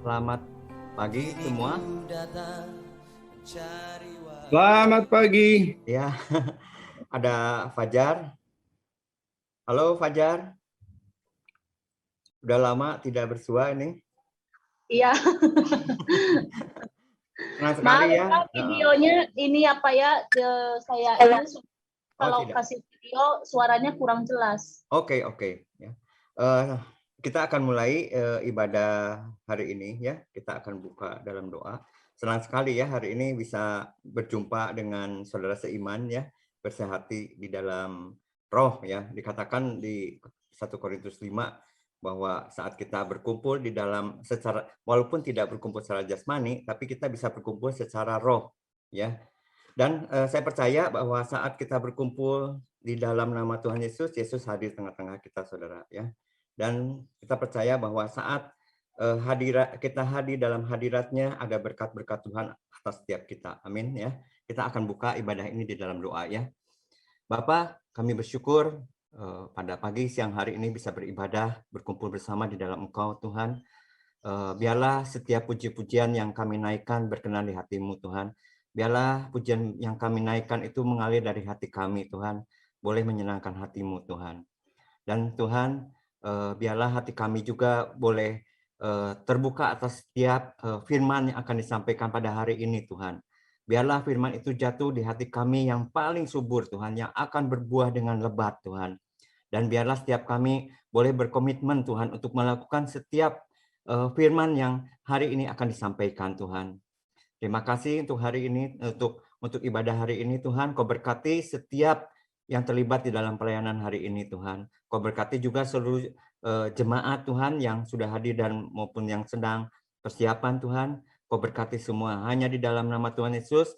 Selamat pagi semua. Selamat pagi. Ya, ada Fajar. Halo Fajar. Udah lama tidak bersua ini. Iya, Senang sekali maaf ya. Pak, videonya ini apa ya, saya ini kalau Tidak. kasih video suaranya kurang jelas. Oke. Ya. Kita akan mulai ibadah hari ini ya. Kita akan buka dalam doa. Senang sekali ya hari ini bisa berjumpa dengan saudara seiman ya, bersehati di dalam roh ya. Dikatakan di 1 Korintus 5 bahwa saat kita berkumpul di dalam secara, walaupun tidak berkumpul secara jasmani, tapi kita bisa berkumpul secara roh ya. Dan saya percaya bahwa saat kita berkumpul di dalam nama Tuhan Yesus, Yesus hadir tengah-tengah kita, saudara ya. Dan kita percaya bahwa saat kita hadir dalam hadiratnya, ada berkat-berkat Tuhan atas setiap kita. Amin ya. Kita akan buka ibadah ini di dalam doa ya. Bapa, kami bersyukur pada pagi siang hari ini bisa beribadah, berkumpul bersama di dalam Engkau Tuhan. Biarlah setiap puji-pujian yang kami naikkan berkenan di hati-Mu Tuhan. Biarlah pujian yang kami naikkan itu mengalir dari hati kami Tuhan. Boleh menyenangkan hati-Mu Tuhan. Dan Tuhan, biarlah hati kami juga boleh terbuka atas setiap firman yang akan disampaikan pada hari ini Tuhan. Biarlah firman itu jatuh di hati kami yang paling subur Tuhan, yang akan berbuah dengan lebat Tuhan. Dan biarlah setiap kami boleh berkomitmen Tuhan untuk melakukan setiap firman yang hari ini akan disampaikan Tuhan. Terima kasih untuk hari ini, untuk ibadah hari ini Tuhan. Kau berkati setiap yang terlibat di dalam pelayanan hari ini Tuhan. Kau berkati juga seluruh jemaat Tuhan yang sudah hadir dan maupun yang sedang persiapan Tuhan. Kau berkati semua. Hanya di dalam nama Tuhan Yesus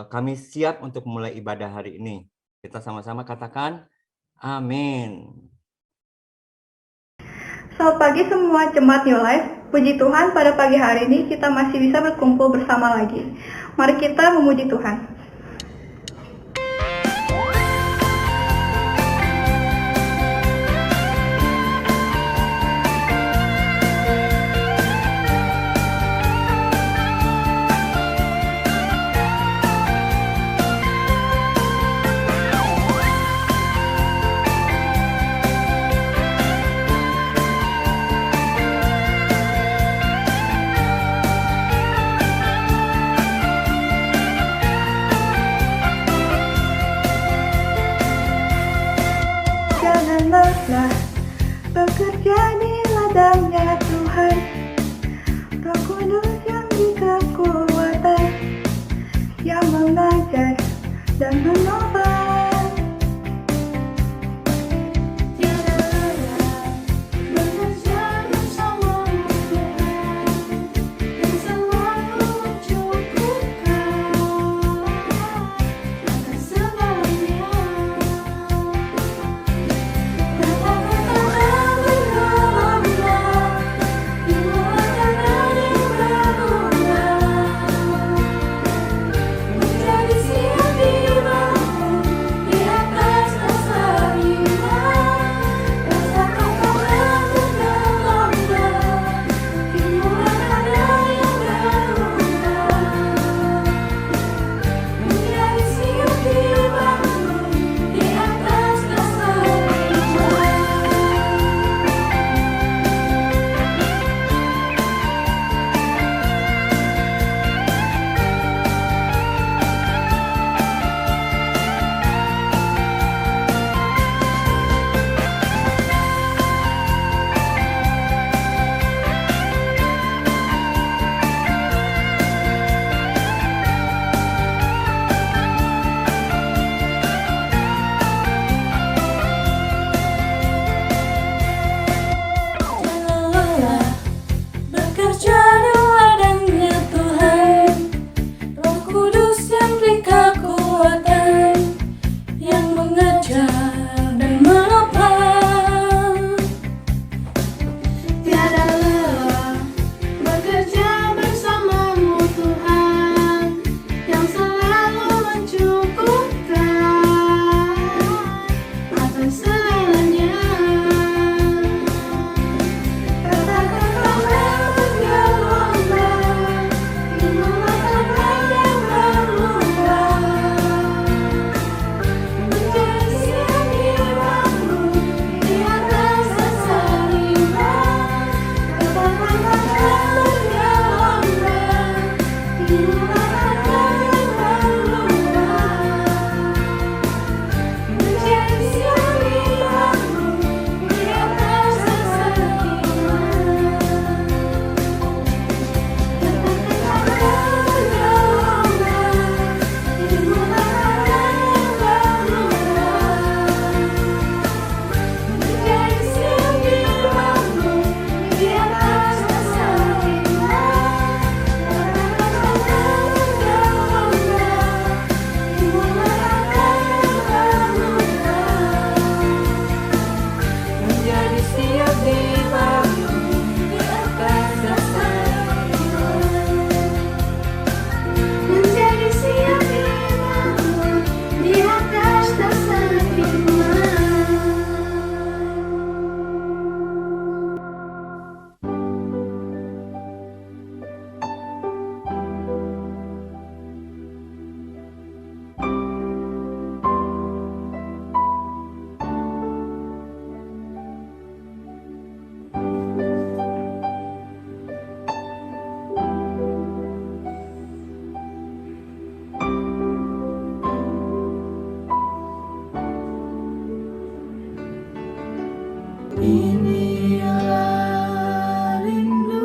kami siap untuk mulai ibadah hari ini. Kita sama-sama katakan amin. Selamat pagi semua jemaat New Life. Puji Tuhan, pada pagi hari ini kita masih bisa berkumpul bersama lagi. Mari kita memuji Tuhan.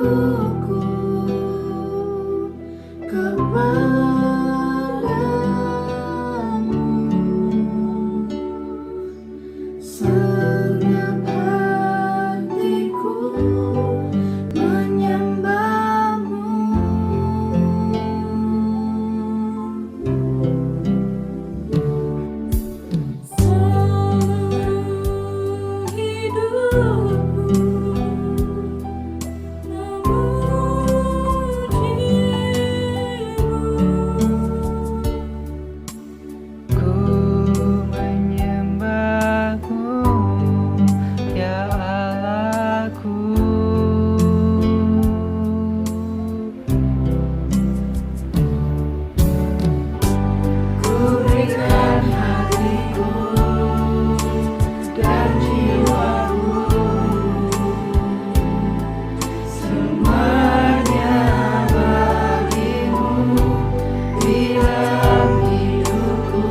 hidupku kepadamu. Segenap hatiku menyembahmu. Seluruh hidupku memujimu. Ku menyembahmu, ya Allahku. Ku berikan hatiku dan jiwaku, semuanya bagimu dalam hidupku.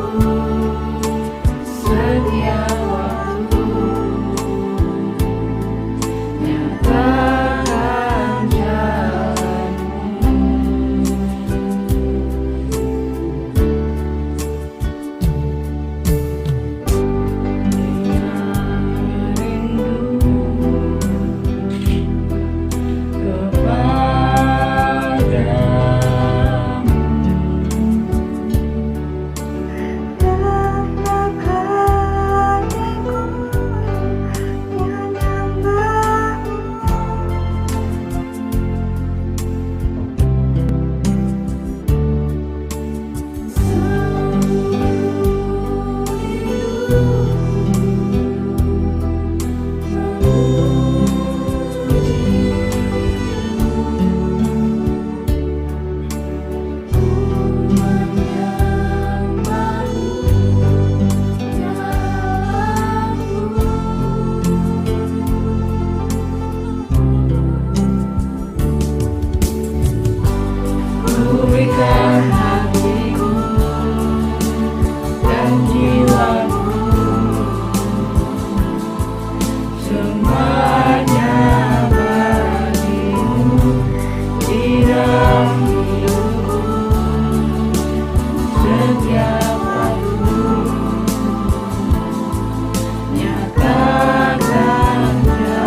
Setiap waktu nyatakan jalanmu. Segenap hatiku Berikan hatiku dan jiwaku, semuanya bagimu di dalam hidupku. Setiap waktu nyatakan jalanmu.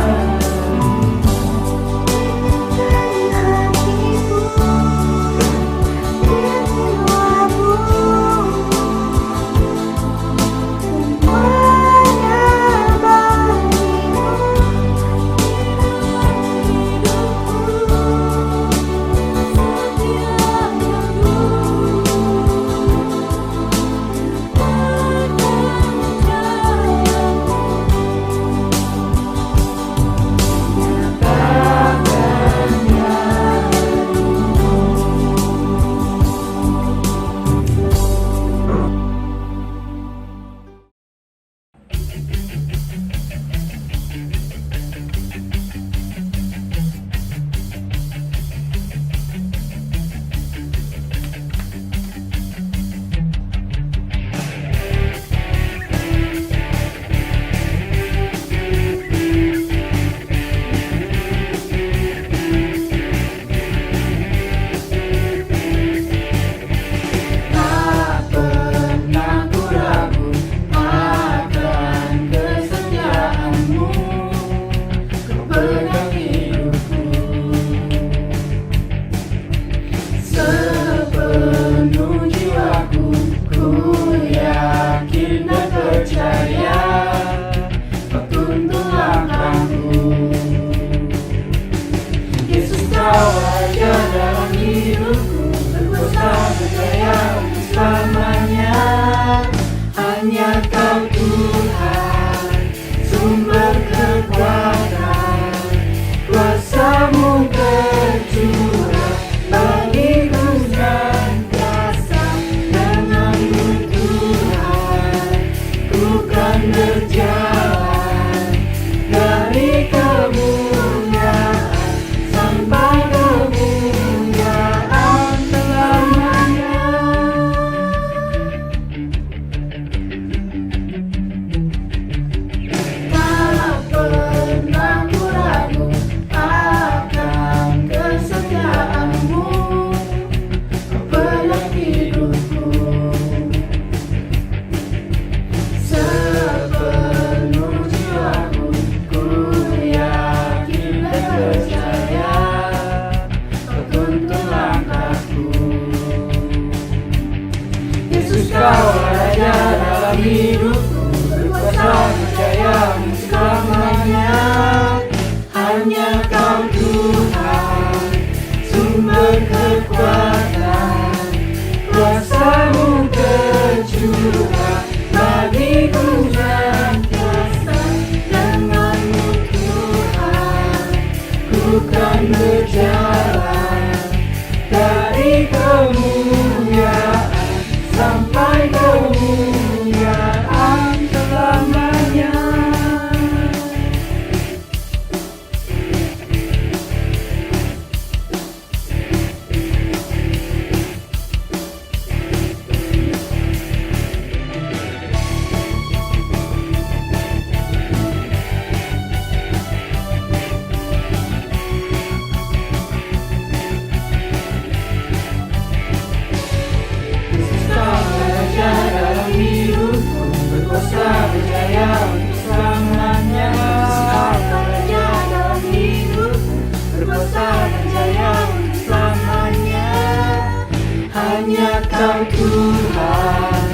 berjalan dari kemuliaan sampai kemuliaan selamanya. Berkuasa berjaya untuk selamanya. Berjaya dalam hidupku, berkuasa berjaya untuk selamanya. Hanya Kau Tuhan,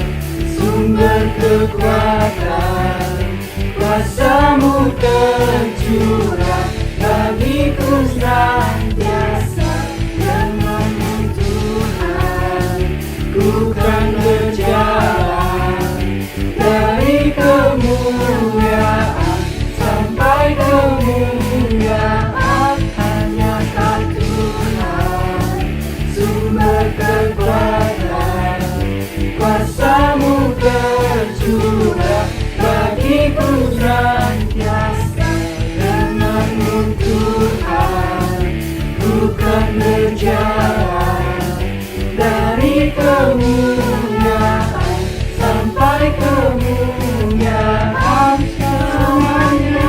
sumber kekuatan, kuasa-Mu tercurah bagiku senantiasa. Dengan-Mu Tuhan, ku kan berjalan dari kemuliaan sampai kemuliaan. Hanya Kau Tuhan, sumber kekuatan, kuasa-Mu tercurah bagiku senantiasa. Dengan-Mu Tuhan, ku kan berjalan dari kemuliaan sampai kemuliaan selamanya.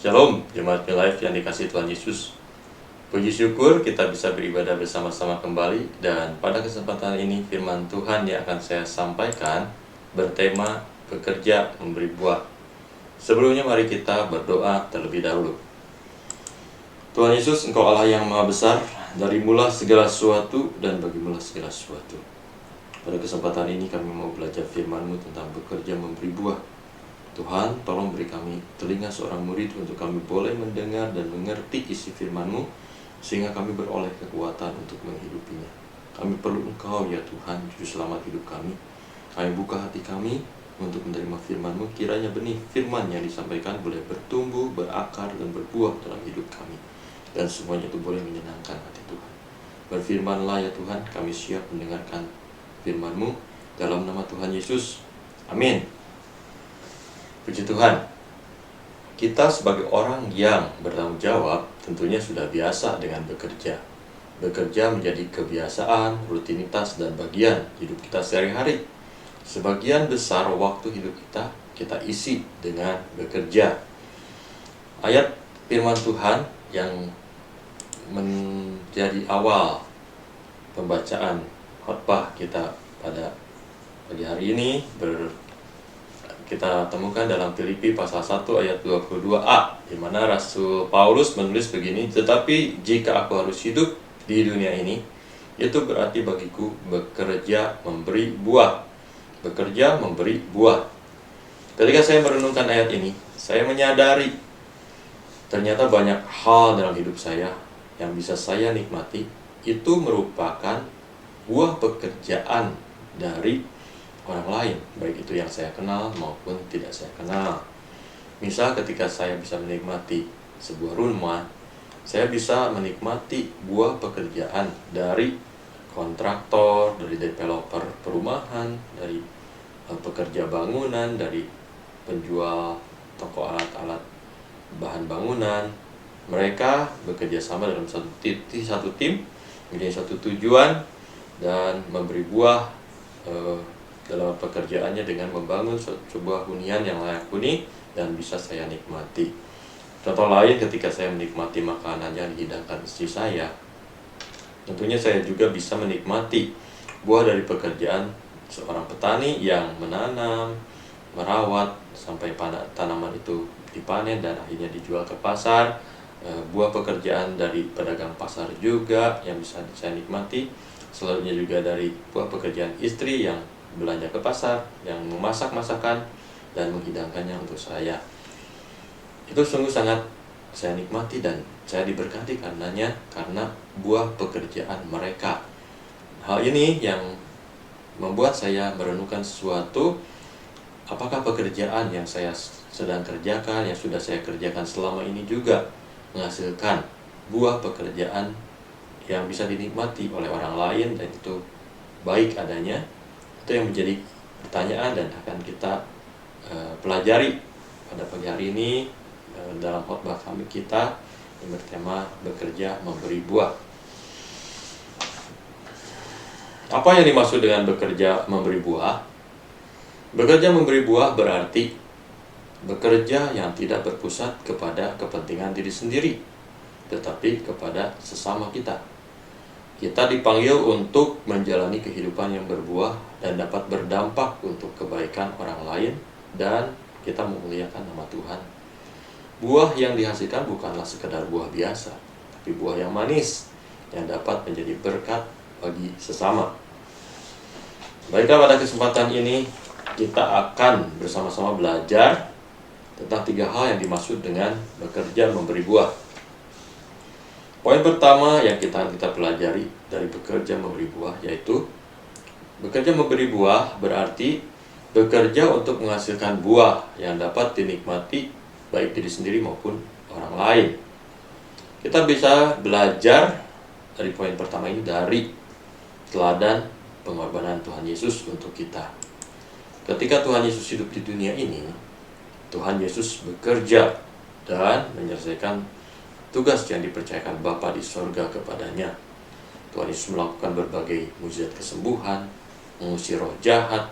Shalom, jemaat New Life yang dikasihi Tuhan Yesus. Puji syukur kita bisa beribadah bersama-sama kembali. Dan pada kesempatan ini firman Tuhan yang akan saya sampaikan bertema bekerja memberi buah. Sebelumnya mari kita berdoa terlebih dahulu. Tuhan Yesus, Engkau Allah yang maha besar, dari mula segala sesuatu dan bagi mula segala sesuatu. Pada kesempatan ini kami mau belajar firman-Mu tentang bekerja memberi buah. Tuhan, tolong beri kami telinga seorang murid untuk kami boleh mendengar dan mengerti isi firman-Mu, sehingga kami beroleh kekuatan untuk menghidupinya. Kami perlu Engkau ya Tuhan, juru selamat hidup kami. Kami buka hati kami untuk menerima firman-Mu, kiranya benih firman yang disampaikan boleh bertumbuh, berakar, dan berbuah dalam hidup kami. Dan semuanya itu boleh menyenangkan hati Tuhan. Berfirmanlah ya Tuhan, kami siap mendengarkan firman-Mu, dalam nama Tuhan Yesus. Amin. Puji Tuhan, kita sebagai orang yang bertanggung jawab tentunya sudah biasa dengan bekerja. Bekerja menjadi kebiasaan, rutinitas, dan bagian hidup kita sehari-hari. Sebagian besar waktu hidup kita isi dengan bekerja. Ayat firman Tuhan yang menjadi awal pembacaan khotbah kita pada pagi hari ini kita temukan dalam Filipi pasal 1 ayat 22a, di mana Rasul Paulus menulis begini, tetapi jika aku harus hidup di dunia ini, itu berarti bagiku bekerja memberi buah. Bekerja memberi buah. Ketika saya merenungkan ayat ini, saya menyadari ternyata banyak hal dalam hidup saya yang bisa saya nikmati, itu merupakan buah pekerjaan dari orang lain, baik itu yang saya kenal maupun tidak saya kenal. Misal ketika saya bisa menikmati sebuah rumah, saya bisa menikmati buah pekerjaan dari kontraktor, dari developer perumahan, dari pekerja bangunan, dari penjual toko alat-alat bahan bangunan. Mereka bekerja sama dalam satu tim, menjadi satu tujuan, dan memberi buah dalam pekerjaannya dengan membangun sebuah hunian yang layak huni dan bisa saya nikmati. Contoh lain, ketika saya menikmati makanan yang dihidangkan istri saya, tentunya saya juga bisa menikmati buah dari pekerjaan seorang petani yang menanam, merawat sampai tanaman itu dipanen dan akhirnya dijual ke pasar. Buah pekerjaan dari pedagang pasar juga yang bisa saya nikmati. Selanjutnya juga dari buah pekerjaan istri yang belanja ke pasar, yang memasak masakan dan menghidangkannya untuk saya. Itu sungguh sangat saya nikmati dan saya diberkati karenanya, karena buah pekerjaan mereka. Hal ini yang membuat saya merenungkan sesuatu, apakah pekerjaan yang saya sedang kerjakan, yang sudah saya kerjakan selama ini juga menghasilkan buah pekerjaan yang bisa dinikmati oleh orang lain dan itu baik adanya. Itu yang menjadi pertanyaan dan akan kita pelajari pada pagi hari ini dalam khotbah kami kita yang bertema bekerja memberi buah. Apa yang dimaksud dengan bekerja memberi buah? Bekerja memberi buah berarti bekerja yang tidak berpusat kepada kepentingan diri sendiri, tetapi kepada sesama kita. Kita dipanggil untuk menjalani kehidupan yang berbuah dan dapat berdampak untuk kebaikan orang lain, dan kita memuliakan nama Tuhan. Buah yang dihasilkan bukanlah sekedar buah biasa, tapi buah yang manis yang dapat menjadi berkat bagi sesama. Baiklah, pada kesempatan ini kita akan bersama-sama belajar tentang 3 hal yang dimaksud dengan bekerja memberi buah. Poin pertama yang kita pelajari dari bekerja memberi buah yaitu bekerja memberi buah berarti bekerja untuk menghasilkan buah yang dapat dinikmati baik diri sendiri maupun orang lain. Kita bisa belajar dari poin pertama ini dari teladan pengorbanan Tuhan Yesus untuk kita. Ketika Tuhan Yesus hidup di dunia ini, Tuhan Yesus bekerja dan menyelesaikan tugas yang dipercayakan Bapa di sorga kepadanya. Tuhan Yesus melakukan berbagai mukjizat kesembuhan, mengusir roh jahat,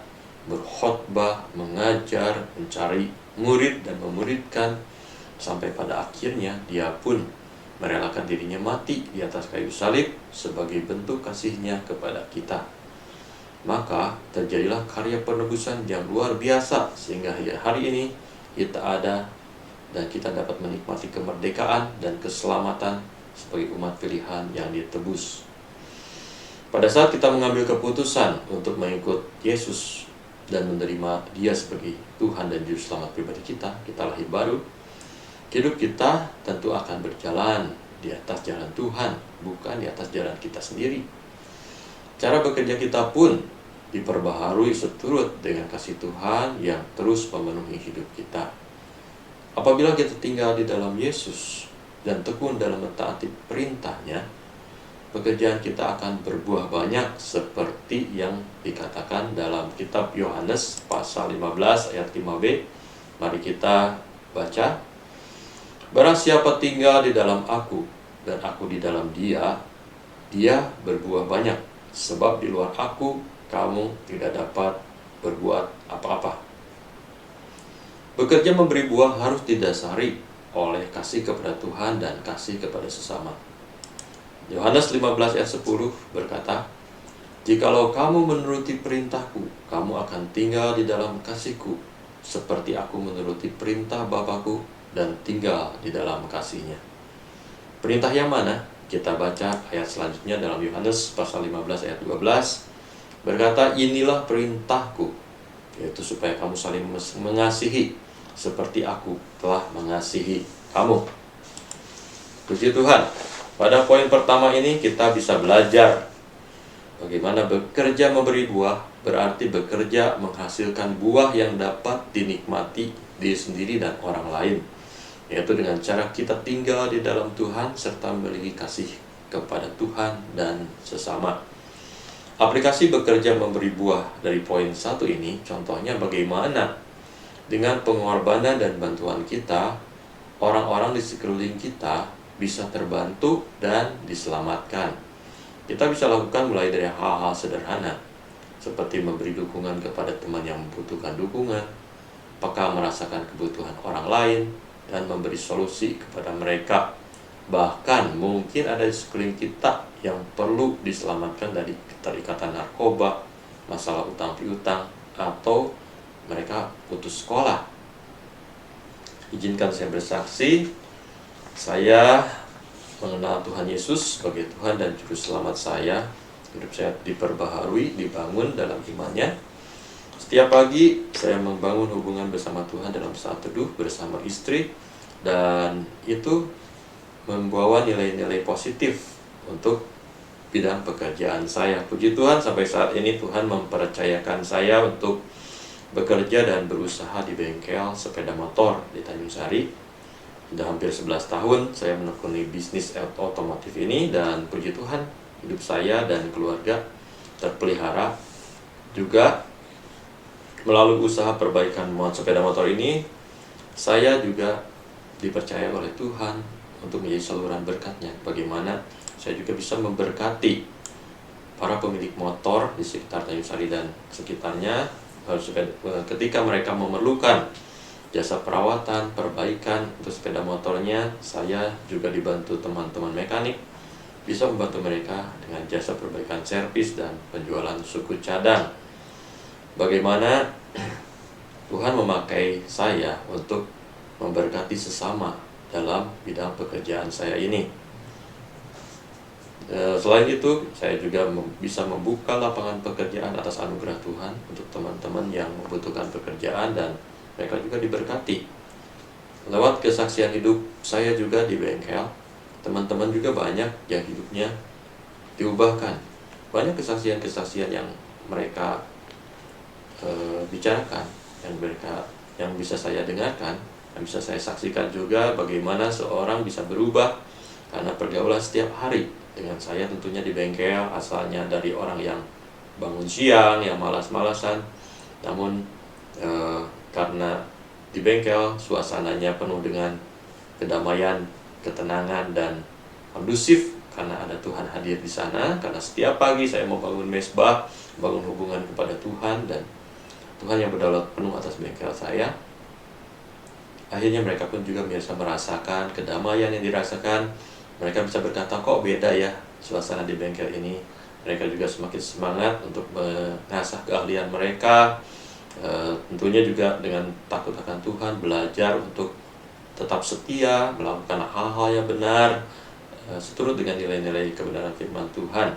berkhotbah, mengajar, mencari murid dan memuridkan, sampai pada akhirnya dia pun merelakan dirinya mati di atas kayu salib sebagai bentuk kasihnya kepada kita. Maka terjadilah karya penebusan yang luar biasa sehingga hari ini kita ada dan kita dapat menikmati kemerdekaan dan keselamatan sebagai umat pilihan yang ditebus. Pada saat kita mengambil keputusan untuk mengikut Yesus dan menerima Dia sebagai Tuhan dan Juru Selamat pribadi kita lahir baru. Hidup kita tentu akan berjalan di atas jalan Tuhan, bukan di atas jalan kita sendiri. Cara bekerja kita pun diperbaharui seturut dengan kasih Tuhan yang terus memenuhi hidup kita. Apabila kita tinggal di dalam Yesus dan tekun dalam mentaati perintah-Nya, pekerjaan kita akan berbuah banyak seperti yang dikatakan dalam kitab Yohanes pasal 15 ayat 5b. Mari kita baca. Barang siapa tinggal di dalam aku dan aku di dalam dia, dia berbuah banyak, sebab di luar aku kamu tidak dapat berbuat apa-apa. Bekerja memberi buah harus didasari oleh kasih kepada Tuhan dan kasih kepada sesama. Yohanes 15 ayat 10 berkata, "Jikalau kamu menuruti perintahku, kamu akan tinggal di dalam kasihku, seperti aku menuruti perintah Bapakku dan tinggal di dalam kasih-Nya." Perintah yang mana? Kita baca ayat selanjutnya dalam Yohanes pasal 15 ayat 12 berkata, "Inilah perintahku, yaitu supaya kamu saling mengasihi seperti aku telah mengasihi kamu." Puji Tuhan. Pada poin pertama ini kita bisa belajar bagaimana bekerja memberi buah berarti bekerja menghasilkan buah yang dapat dinikmati diri sendiri dan orang lain, yaitu dengan cara kita tinggal di dalam Tuhan serta memiliki kasih kepada Tuhan dan sesama. Aplikasi bekerja memberi buah dari poin 1 ini contohnya bagaimana dengan pengorbanan dan bantuan kita, orang-orang di sekeliling kita bisa terbantu dan diselamatkan. Kita bisa lakukan mulai dari hal-hal sederhana seperti memberi dukungan kepada teman yang membutuhkan dukungan, peka merasakan kebutuhan orang lain, dan memberi solusi kepada mereka. Bahkan mungkin ada di sekeliling kita yang perlu diselamatkan dari keterikatan narkoba, masalah utang piutang, atau mereka putus sekolah. Izinkan saya bersaksi, saya mengenal Tuhan Yesus sebagai Tuhan dan Juru Selamat saya. Hidup saya diperbaharui, dibangun dalam iman-Nya. Setiap pagi saya membangun hubungan bersama Tuhan dalam saat teduh bersama istri, dan itu membawa nilai-nilai positif untuk bidang pekerjaan saya. Puji Tuhan, sampai saat ini Tuhan mempercayakan saya untuk bekerja dan berusaha di bengkel sepeda motor di Tanjung Sari. Sudah hampir 11 tahun saya menekuni bisnis otomotif ini, dan puji Tuhan hidup saya dan keluarga terpelihara. Juga melalui usaha perbaikan sepeda motor ini, saya juga dipercaya oleh Tuhan untuk menjadi saluran berkat-Nya. Bagaimana saya juga bisa memberkati para pemilik motor di sekitar Tanjung Sari dan sekitarnya, ketika mereka memerlukan jasa perawatan, perbaikan untuk sepeda motornya. Saya juga dibantu teman-teman mekanik, bisa membantu mereka dengan jasa perbaikan servis dan penjualan suku cadang. Bagaimana Tuhan memakai saya untuk memberkati sesama dalam bidang pekerjaan saya ini. Selain itu, saya juga bisa membuka lapangan pekerjaan atas anugerah Tuhan untuk teman-teman yang membutuhkan pekerjaan, dan mereka juga diberkati. Lewat kesaksian hidup saya juga di bengkel, teman-teman juga banyak yang hidupnya diubahkan. Banyak kesaksian-kesaksian yang mereka bicarakan, yang bisa saya dengarkan, yang bisa saya saksikan juga, bagaimana seorang bisa berubah karena pergaulan setiap hari dengan saya tentunya di bengkel. Asalnya dari orang yang bangun siang, yang malas-malasan, namun karena di bengkel suasananya penuh dengan kedamaian, ketenangan, dan kondusif karena ada Tuhan hadir di sana. Karena setiap pagi saya membangun mesbah, bangun hubungan kepada Tuhan, dan Tuhan yang berdaulat penuh atas bengkel saya. Akhirnya mereka pun juga bisa merasakan kedamaian yang dirasakan. Mereka bisa berkata, kok beda ya suasana di bengkel ini. Mereka juga semakin semangat untuk mengasah keahlian mereka. Tentunya juga dengan takut akan Tuhan, belajar untuk tetap setia, melakukan hal-hal yang benar, seturut dengan nilai-nilai kebenaran firman Tuhan.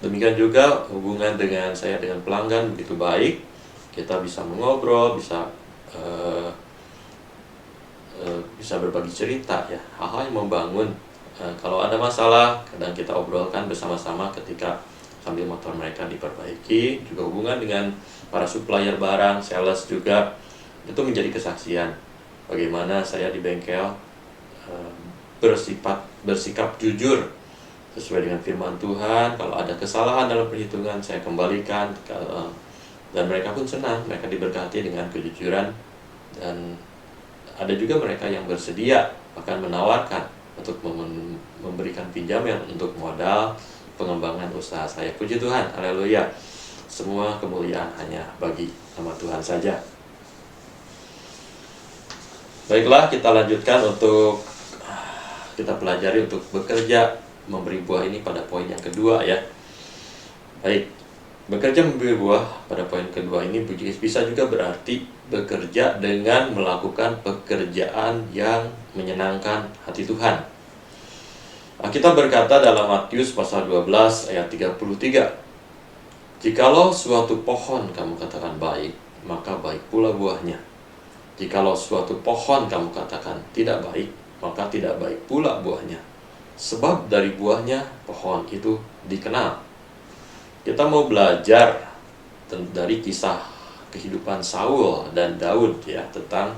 Demikian juga hubungan dengan saya dengan pelanggan begitu baik. Kita bisa mengobrol, bisa berbagi cerita ya, hal-hal yang membangun. Kalau ada masalah, kadang kita obrolkan bersama-sama ketika sambil motor mereka diperbaiki. Juga hubungan dengan para supplier barang, sales juga, itu menjadi kesaksian bagaimana saya di bengkel bersikap jujur sesuai dengan firman Tuhan. Kalau ada kesalahan dalam perhitungan, saya kembalikan, dan mereka pun senang, mereka diberkati dengan kejujuran. Dan ada juga mereka yang bersedia bahkan menawarkan untuk memberikan pinjaman untuk modal pengembangan usaha saya. Puji Tuhan, haleluya. Semua kemuliaan hanya bagi nama Tuhan saja. Baiklah, kita lanjutkan untuk kita pelajari untuk bekerja memberi buah ini pada poin yang kedua ya. Baik, bekerja memberi buah pada poin kedua ini bisa juga berarti bekerja dengan melakukan pekerjaan yang menyenangkan hati Tuhan. Kita berkata dalam Matius pasal 12 ayat 33, jikalau suatu pohon kamu katakan baik, maka baik pula buahnya. Jikalau suatu pohon kamu katakan tidak baik, maka tidak baik pula buahnya. Sebab dari buahnya pohon itu dikenal. Kita mau belajar dari kisah kehidupan Saul dan Daud ya, tentang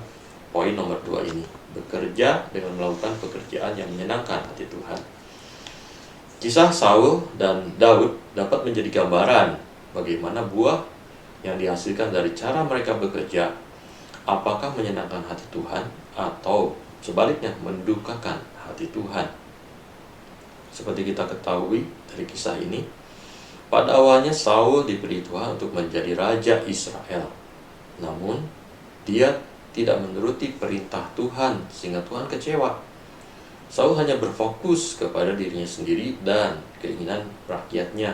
poin nomor 2 ini. Bekerja dengan melakukan pekerjaan yang menyenangkan hati Tuhan. Kisah Saul dan Daud dapat menjadi gambaran bagaimana buah yang dihasilkan dari cara mereka bekerja, apakah menyenangkan hati Tuhan atau sebaliknya mendukakan hati Tuhan. Seperti kita ketahui dari kisah ini, pada awalnya Saul diberi Tuhan untuk menjadi raja Israel. Namun, dia tidak menuruti perintah Tuhan sehingga Tuhan kecewa. Saul hanya berfokus kepada dirinya sendiri dan keinginan rakyatnya.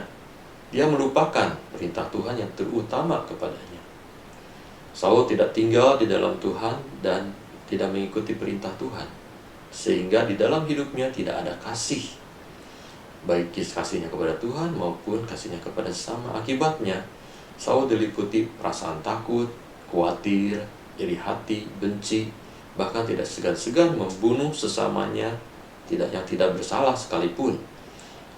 Dia melupakan perintah Tuhan yang terutama kepadanya. Saul tidak tinggal di dalam Tuhan dan tidak mengikuti perintah Tuhan, sehingga di dalam hidupnya tidak ada kasih, baik kasihnya kepada Tuhan maupun kasihnya kepada sesama. Akibatnya, Saul diliputi perasaan takut, khawatir, iri hati, benci, bahkan tidak segan-segan membunuh sesamanya yang tidak bersalah sekalipun.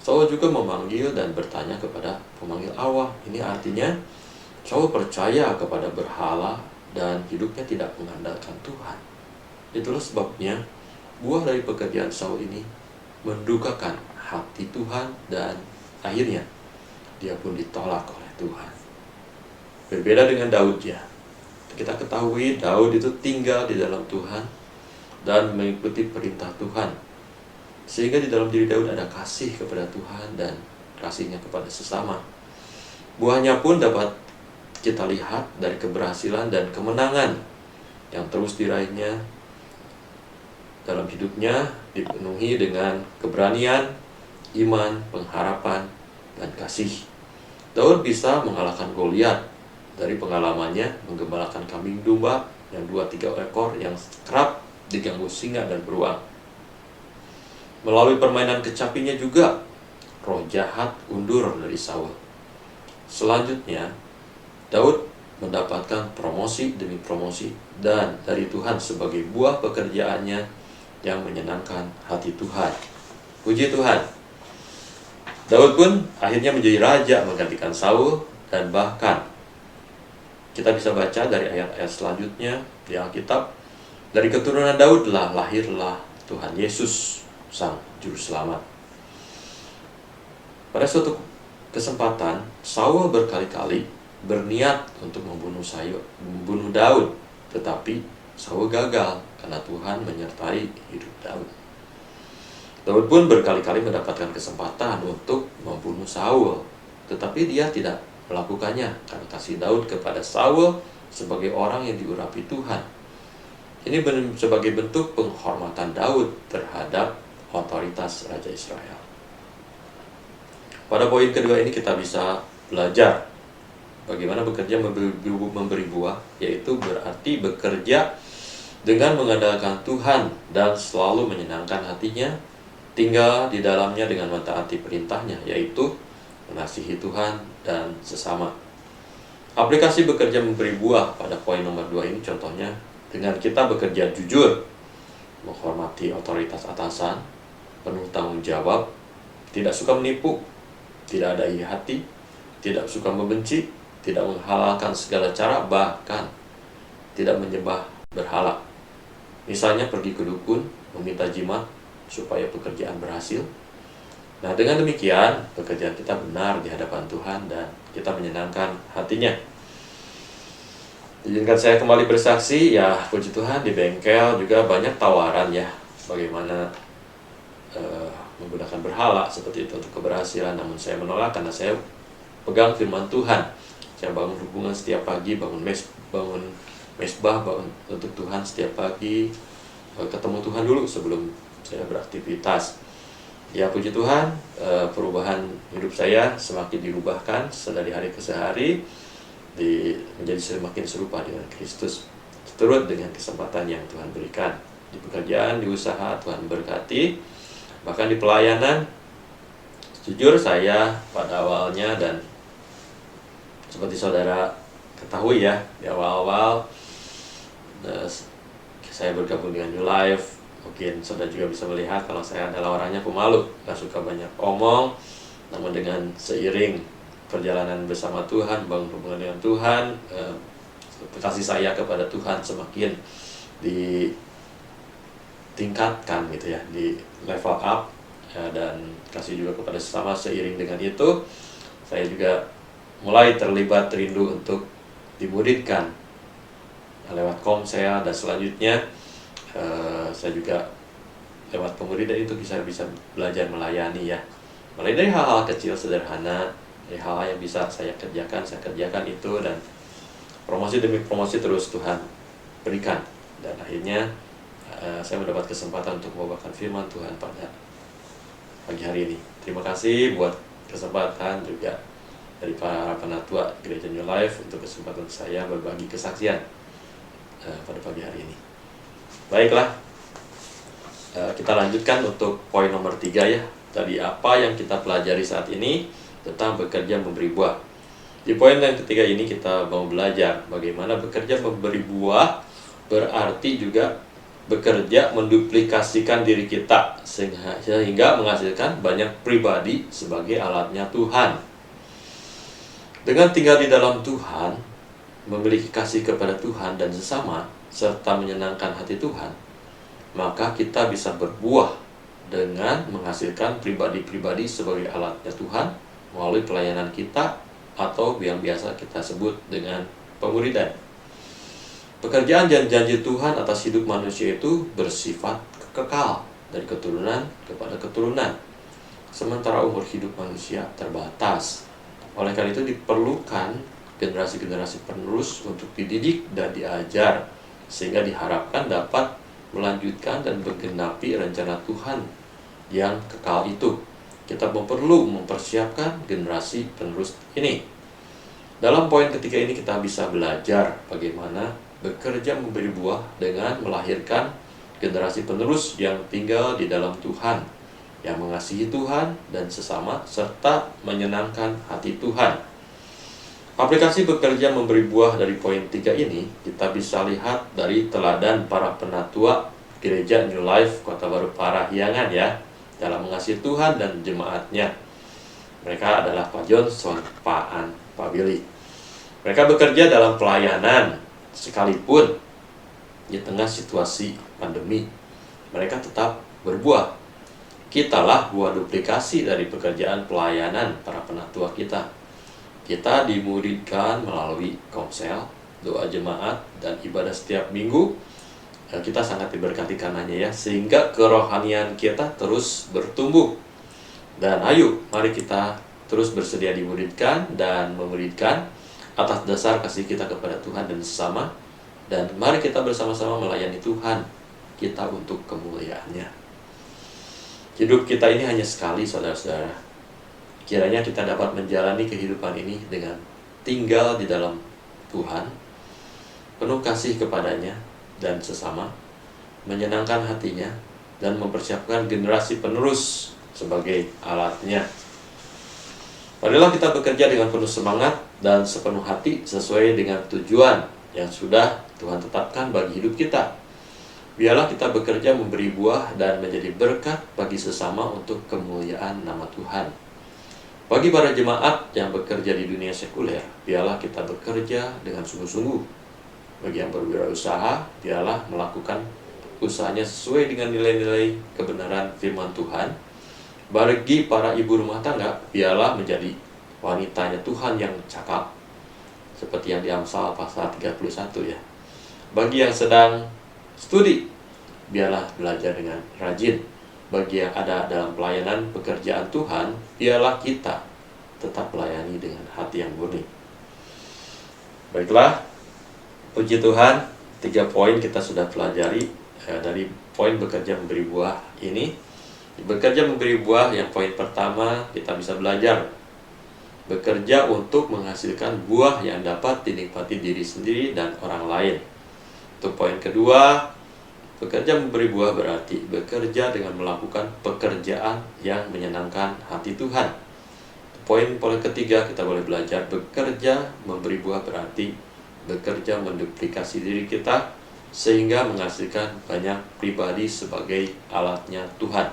Saul juga memanggil dan bertanya kepada pemanggil Allah. Ini artinya Saul percaya kepada berhala dan hidupnya tidak mengandalkan Tuhan. Itulah sebabnya buah dari pekerjaan Saul ini mendukakan hati Tuhan dan akhirnya dia pun ditolak oleh Tuhan. Berbeda dengan Daud ya. Kita ketahui Daud itu tinggal di dalam Tuhan dan mengikuti perintah Tuhan. Sehingga di dalam diri Daud ada kasih kepada Tuhan dan kasihnya kepada sesama. Buahnya pun dapat kita lihat dari keberhasilan dan kemenangan yang terus diraihnya dalam hidupnya, dipenuhi dengan keberanian, iman, pengharapan, dan kasih. Daud bisa mengalahkan Goliat dari pengalamannya menggembalakan kambing domba yang 2-3 ekor yang kerap diganggu singa dan beruang. Melalui permainan kecapinya juga, roh jahat undur dari Saul. Selanjutnya, Daud mendapatkan promosi demi promosi dan dari Tuhan sebagai buah pekerjaannya yang menyenangkan hati Tuhan. Puji Tuhan. Daud pun akhirnya menjadi raja menggantikan Saul dan bahkan kita bisa baca dari ayat-ayat selanjutnya di Alkitab, dari keturunan Daud lahirlah Tuhan Yesus, Sang Juru Selamat. Pada suatu kesempatan, Saul berkali-kali berniat untuk membunuh Daud, tetapi Saul gagal karena Tuhan menyertai hidup Daud. Daud pun berkali-kali mendapatkan kesempatan untuk membunuh Saul, tetapi dia tidak melakukannya karena kasih Daud kepada Saul sebagai orang yang diurapi Tuhan. Ini sebagai bentuk penghormatan Daud terhadap otoritas Raja Israel. Pada poin kedua ini kita bisa belajar bagaimana bekerja memberi buah, yaitu berarti bekerja dengan mengandalkan Tuhan dan selalu menyenangkan hatinya, tinggal di dalamnya dengan mentaati perintahnya, yaitu mengasihi Tuhan dan sesama. Aplikasi bekerja memberi buah pada poin nomor 2 ini contohnya dengan kita bekerja jujur, menghormati otoritas atasan, penuh tanggung jawab, tidak suka menipu, tidak ada iri hati, tidak suka membenci, tidak menghalalkan segala cara, bahkan tidak menyembah berhala. Misalnya pergi ke dukun, meminta jimat supaya pekerjaan berhasil. Nah, dengan demikian pekerjaan kita benar di hadapan Tuhan dan kita menyenangkan hatinya. Izinkan saya kembali bersaksi, ya puji Tuhan di bengkel juga banyak tawaran ya bagaimana menggunakan berhala seperti itu untuk keberhasilan, namun saya menolak karena saya pegang firman Tuhan. Saya bangun hubungan setiap pagi, bangun mesbah untuk Tuhan setiap pagi, ketemu Tuhan dulu sebelum saya beraktivitas. Ya puji Tuhan, perubahan hidup saya semakin dirubahkan dari hari ke hari menjadi semakin serupa dengan Kristus, seturut dengan kesempatan yang Tuhan berikan di pekerjaan, di usaha. Tuhan berkati. Bahkan di pelayanan, jujur saya pada awalnya, dan seperti saudara ketahui ya, di awal-awal saya bergabung dengan New Life, mungkin saudara juga bisa melihat kalau saya adalah orangnya pemalu, gak suka banyak omong. Namun dengan seiring perjalanan bersama Tuhan, bangun hubungan dengan Tuhan, kasih saya kepada Tuhan semakin ditingkatkan gitu ya, di level up ya, dan kasih juga kepada sesama. Seiring dengan itu saya juga mulai terlibat rindu untuk dimuridkan lewat komsel, dan selanjutnya saya juga lewat pemuridan itu bisa belajar melayani ya, mulai dari hal-hal kecil sederhana, dari hal-hal yang bisa saya kerjakan itu, dan promosi demi promosi terus Tuhan berikan, dan akhirnya saya mendapat kesempatan untuk membawakan firman Tuhan pada pagi hari ini. Terima kasih buat kesempatan juga dari para penatua Gereja New Life untuk kesempatan saya berbagi kesaksian pada pagi hari ini. Baiklah, kita lanjutkan untuk poin nomor 3 ya. Tadi apa yang kita pelajari saat ini tentang bekerja memberi buah. Di poin yang ketiga ini kita mau belajar bagaimana bekerja memberi buah berarti juga bekerja menduplikasikan diri kita sehingga menghasilkan banyak pribadi sebagai alatnya Tuhan. Dengan tinggal di dalam Tuhan, memiliki kasih kepada Tuhan dan sesama, serta menyenangkan hati Tuhan, maka kita bisa berbuah dengan menghasilkan pribadi-pribadi sebagai alatnya Tuhan melalui pelayanan kita atau yang biasa kita sebut dengan pemuridan. Pekerjaan dan janji Tuhan atas hidup manusia itu bersifat kekal dari keturunan kepada keturunan, sementara umur hidup manusia terbatas. Oleh karena itu diperlukan generasi-generasi penerus untuk dididik dan diajar, sehingga diharapkan dapat melanjutkan dan menggenapi rencana Tuhan yang kekal itu. Kita perlu mempersiapkan generasi penerus ini. Dalam poin ketiga ini kita bisa belajar bagaimana bekerja memberi buah dengan melahirkan generasi penerus yang tinggal di dalam Tuhan, yang mengasihi Tuhan dan sesama, serta menyenangkan hati Tuhan. Aplikasi bekerja memberi buah dari poin 3 ini kita bisa lihat dari teladan para penatua Gereja New Life Kota Baru Parahyangan ya, dalam mengasihi Tuhan dan jemaatnya. Mereka adalah Pak Johnson, Pak An, Pak Billy. Mereka bekerja dalam pelayanan sekalipun di tengah situasi pandemi. Mereka tetap berbuah. Kitalah buah duplikasi dari pekerjaan pelayanan para penatua kita. Kita dimuridkan melalui komsel, doa jemaat, dan ibadah setiap minggu. Kita sangat diberkati karenanya ya, sehingga kerohanian kita terus bertumbuh. Dan ayo, mari kita terus bersedia dimuridkan dan memuridkan atas dasar kasih kita kepada Tuhan dan sesama. Dan mari kita bersama-sama melayani Tuhan kita untuk kemuliaannya. Hidup kita ini hanya sekali, saudara-saudara. Kiranya kita dapat menjalani kehidupan ini dengan tinggal di dalam Tuhan, penuh kasih kepadanya dan sesama, menyenangkan hatinya, dan mempersiapkan generasi penerus sebagai alatnya. Marilah kita bekerja dengan penuh semangat dan sepenuh hati sesuai dengan tujuan yang sudah Tuhan tetapkan bagi hidup kita. Biarlah kita bekerja memberi buah dan menjadi berkat bagi sesama untuk kemuliaan nama Tuhan. Bagi para jemaat yang bekerja di dunia sekuler, biarlah kita bekerja dengan sungguh-sungguh. Bagi yang berwirausaha, biarlah melakukan usahanya sesuai dengan nilai-nilai kebenaran firman Tuhan. Bagi para ibu rumah tangga, biarlah menjadi wanitanya Tuhan yang cakap, seperti yang di Amsal pasal 31 ya. Bagi yang sedang studi, biarlah belajar dengan rajin. Bagi yang ada dalam pelayanan pekerjaan Tuhan, biarlah kita tetap melayani dengan hati yang murni. Baiklah, puji Tuhan, 3 poin kita sudah pelajari dari poin bekerja memberi buah ini. Bekerja memberi buah, yang poin pertama kita bisa belajar bekerja untuk menghasilkan buah yang dapat dinikmati diri sendiri dan orang lain. Untuk poin kedua, bekerja memberi buah berarti bekerja dengan melakukan pekerjaan yang menyenangkan hati Tuhan. Poin ketiga kita boleh belajar bekerja memberi buah berarti bekerja menduplikasi diri kita sehingga menghasilkan banyak pribadi sebagai alatnya Tuhan.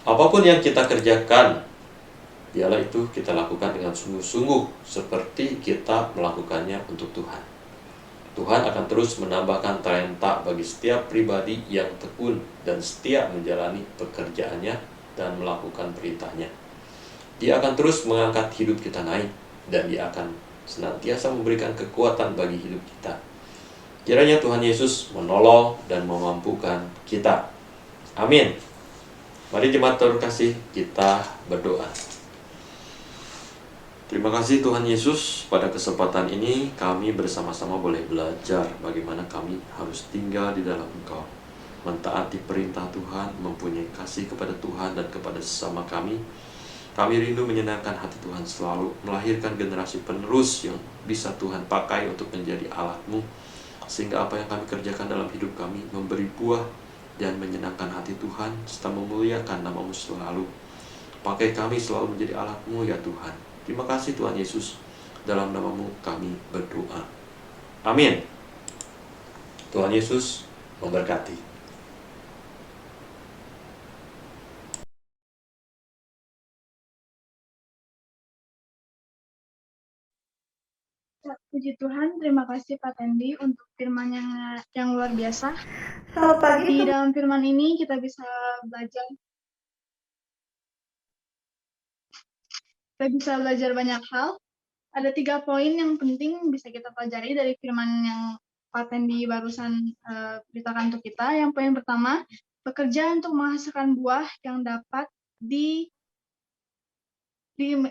Apapun yang kita kerjakan, biarlah itu kita lakukan dengan sungguh-sungguh seperti kita melakukannya untuk Tuhan. Tuhan akan terus menambahkan talenta bagi setiap pribadi yang tekun dan setia menjalani pekerjaannya dan melakukan perintahnya. Dia akan terus mengangkat hidup kita naik, dan Dia akan senantiasa memberikan kekuatan bagi hidup kita. Kiranya Tuhan Yesus menolong dan memampukan kita. Amin. Mari jemaat terkasih, kita berdoa. Terima kasih Tuhan Yesus, pada kesempatan ini kami bersama-sama boleh belajar bagaimana kami harus tinggal di dalam Engkau, mentaati perintah Tuhan, mempunyai kasih kepada Tuhan dan kepada sesama kami. Kami rindu menyenangkan hati Tuhan selalu, melahirkan generasi penerus yang bisa Tuhan pakai untuk menjadi alat-Mu, sehingga apa yang kami kerjakan dalam hidup kami memberi buah dan menyenangkan hati Tuhan, serta memuliakan nama-Mu selalu. Pakai kami selalu menjadi alat-Mu ya Tuhan. Terima kasih Tuhan Yesus, dalam nama-Mu kami berdoa. Amin. Tuhan Yesus memberkati. Puji Tuhan, terima kasih Pak Tendi untuk firman yang luar biasa. Selamat pagi. Di dalam firman ini kita bisa belajar banyak hal. Ada 3 poin yang penting bisa kita pelajari dari firman yang Pak Tendi barusan beritakan untuk kita. Yang poin pertama, bekerja untuk menghasilkan buah yang dapat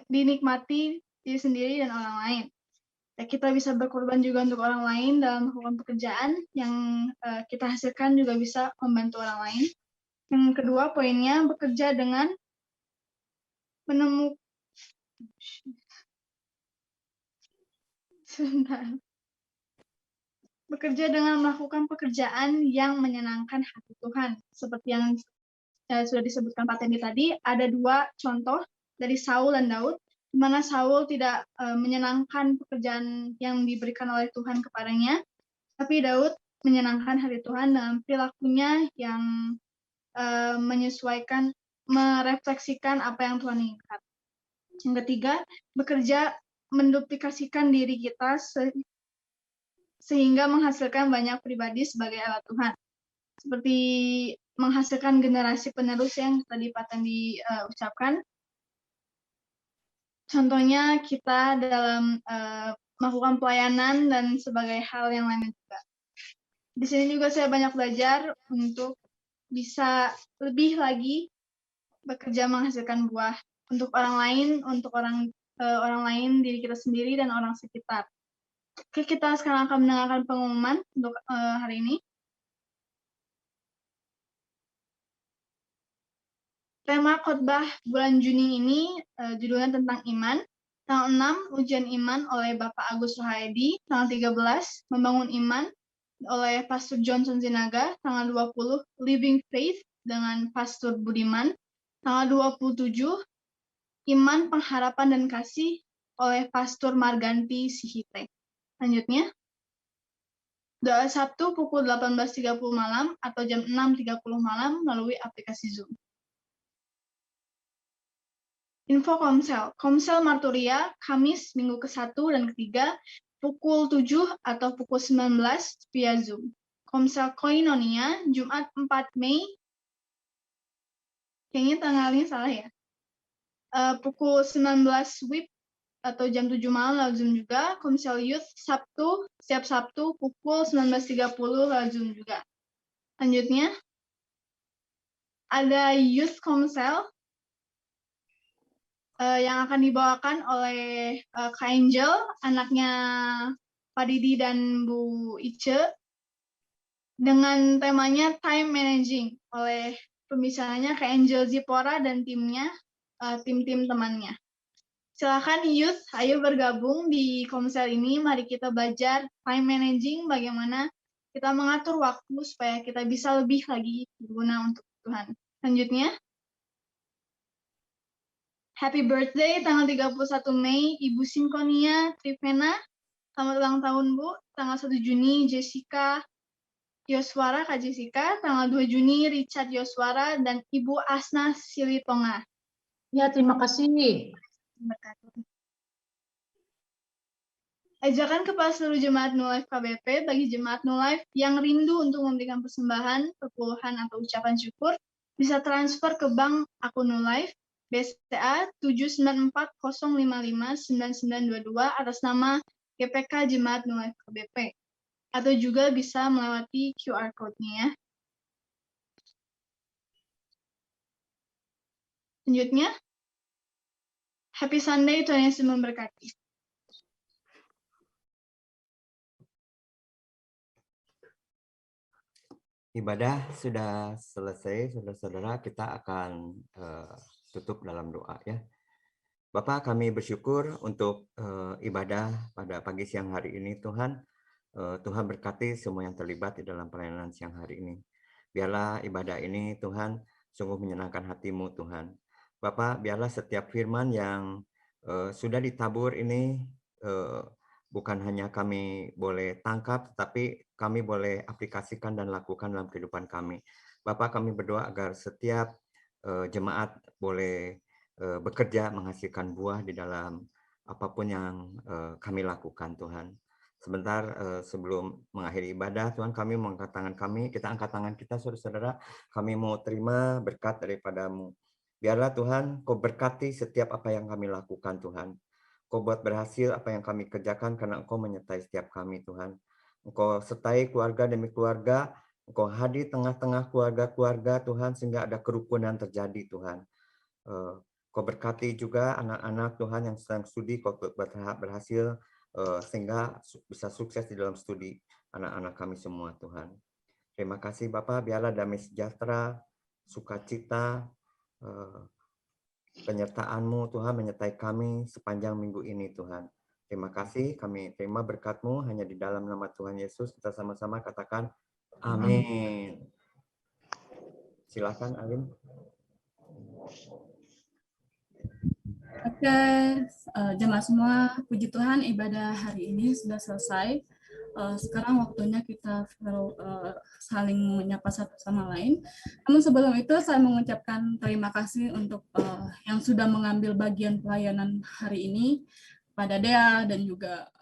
dinikmati diri sendiri dan orang lain. Kita bisa berkorban juga untuk orang lain dalam melakukan pekerjaan yang kita hasilkan juga bisa membantu orang lain. Yang kedua poinnya, bekerja dengan bekerja dengan melakukan pekerjaan yang menyenangkan hati Tuhan. Seperti yang sudah disebutkan Pak Tendi tadi, ada 2 contoh dari Saul dan Daud, di mana Saul tidak menyenangkan pekerjaan yang diberikan oleh Tuhan kepadanya, tapi Daud menyenangkan hati Tuhan dalam perilakunya yang menyesuaikan, merefleksikan apa yang Tuhan inginkan. Yang ketiga, bekerja menduplikasikan diri kita sehingga menghasilkan banyak pribadi sebagai alat Tuhan. Seperti menghasilkan generasi penerus yang tadi Pak Tendi ucapkan. Contohnya kita dalam melakukan pelayanan dan sebagai hal yang lain juga. Di sini juga saya banyak belajar untuk bisa lebih lagi bekerja menghasilkan buah untuk orang lain, untuk orang lain, diri kita sendiri dan orang sekitar. Oke, kita sekarang akan mendengarkan pengumuman untuk hari ini. Tema khotbah bulan Juni ini judulnya tentang iman. Tanggal 6, ujian iman oleh Bapak Agus Rohaydi. Tanggal 13, membangun iman oleh Pastor Johnson Zinaga. Tanggal 20, Living Faith dengan Pastor Budiman. Tanggal 27, Iman, Pengharapan, dan Kasih oleh Pastor Marganti Sihite. Selanjutnya, doa Sabtu pukul 18.30 malam atau jam 6.30 malam melalui aplikasi Zoom. Info Komsel. Komsel Marturia, Kamis, Minggu ke-1 dan ke-3, pukul 7 atau pukul 19 via Zoom. Komsel Koinonia, Jumat 4 Mei, kayaknya tanggalnya salah ya, pukul 19 WIB atau jam 7 malam lewat Zoom juga. Komsel Youth, Sabtu, setiap Sabtu, pukul 19.30 lewat Zoom juga. Selanjutnya, ada Youth Komsel, yang akan dibawakan oleh Kak Angel, anaknya Pak Didi dan Bu Ice, dengan temanya Time Managing oleh pembicaranya Kak Angel Zipora dan timnya, tim-tim temannya. Silakan youth, ayo bergabung di Komsel ini, mari kita belajar time managing, bagaimana kita mengatur waktu supaya kita bisa lebih lagi berguna untuk Tuhan. Selanjutnya, Happy birthday tanggal 31 Mei Ibu Sinkonia Trivena. Selamat ulang tahun Bu. Tanggal 1 Juni Jessica Yoswara, Kak Jessica. Tanggal 2 Juni Richard Yoswara dan Ibu Asna Silitonga. Ya, terima kasih. Ajakan kepada seluruh jemaat New Life KBP, bagi jemaat New Life yang rindu untuk memberikan persembahan, perpuluhan atau ucapan syukur, bisa transfer ke bank akun New Life BCA 79405599922 atas nama GPK Jemaat New Life KBP, atau juga bisa melewati QR code-nya ya. Selanjutnya, Happy Sunday, Tuhan Yesus memberkati. Ibadah sudah selesai, saudara-saudara. Kita akan tutup dalam doa ya. Bapak, kami bersyukur untuk ibadah pada pagi siang hari ini, Tuhan. Tuhan berkati semua yang terlibat di dalam pelayanan siang hari ini. Biarlah ibadah ini, Tuhan, sungguh menyenangkan hati-Mu, Tuhan. Bapak, biarlah setiap firman yang sudah ditabur ini bukan hanya kami boleh tangkap, tetapi kami boleh aplikasikan dan lakukan dalam kehidupan kami. Bapak, kami berdoa agar setiap jemaat boleh bekerja menghasilkan buah di dalam apapun yang kami lakukan, Tuhan. Sebentar sebelum mengakhiri ibadah, Tuhan, kami mengangkat tangan kami, kita angkat tangan kita, saudara-saudara, kami mau terima berkat daripada-Mu. Biarlah Tuhan, Kau berkati setiap apa yang kami lakukan, Tuhan. Kau buat berhasil apa yang kami kerjakan karena Engkau menyertai setiap kami, Tuhan. Engkau sertai keluarga demi keluarga, Engkau hadir tengah-tengah keluarga-keluarga, Tuhan, sehingga ada kerukunan terjadi, Tuhan. Kau berkati juga anak-anak, Tuhan, yang sedang studi, Kau berhasil sehingga bisa sukses di dalam studi anak-anak kami semua, Tuhan. Terima kasih, Bapak. Biarlah damai sejahtera, sukacita, penyertaan-Mu, Tuhan, menyertai kami sepanjang minggu ini, Tuhan. Terima kasih, kami terima berkat-Mu hanya di dalam nama Tuhan Yesus. Kita sama-sama katakan, amin. Silakan, Alin. Oke, jemaat semua, puji Tuhan, ibadah hari ini sudah selesai. Sekarang waktunya kita saling menyapa satu sama lain. Namun sebelum itu saya mengucapkan terima kasih untuk yang sudah mengambil bagian pelayanan hari ini, pada Dea dan juga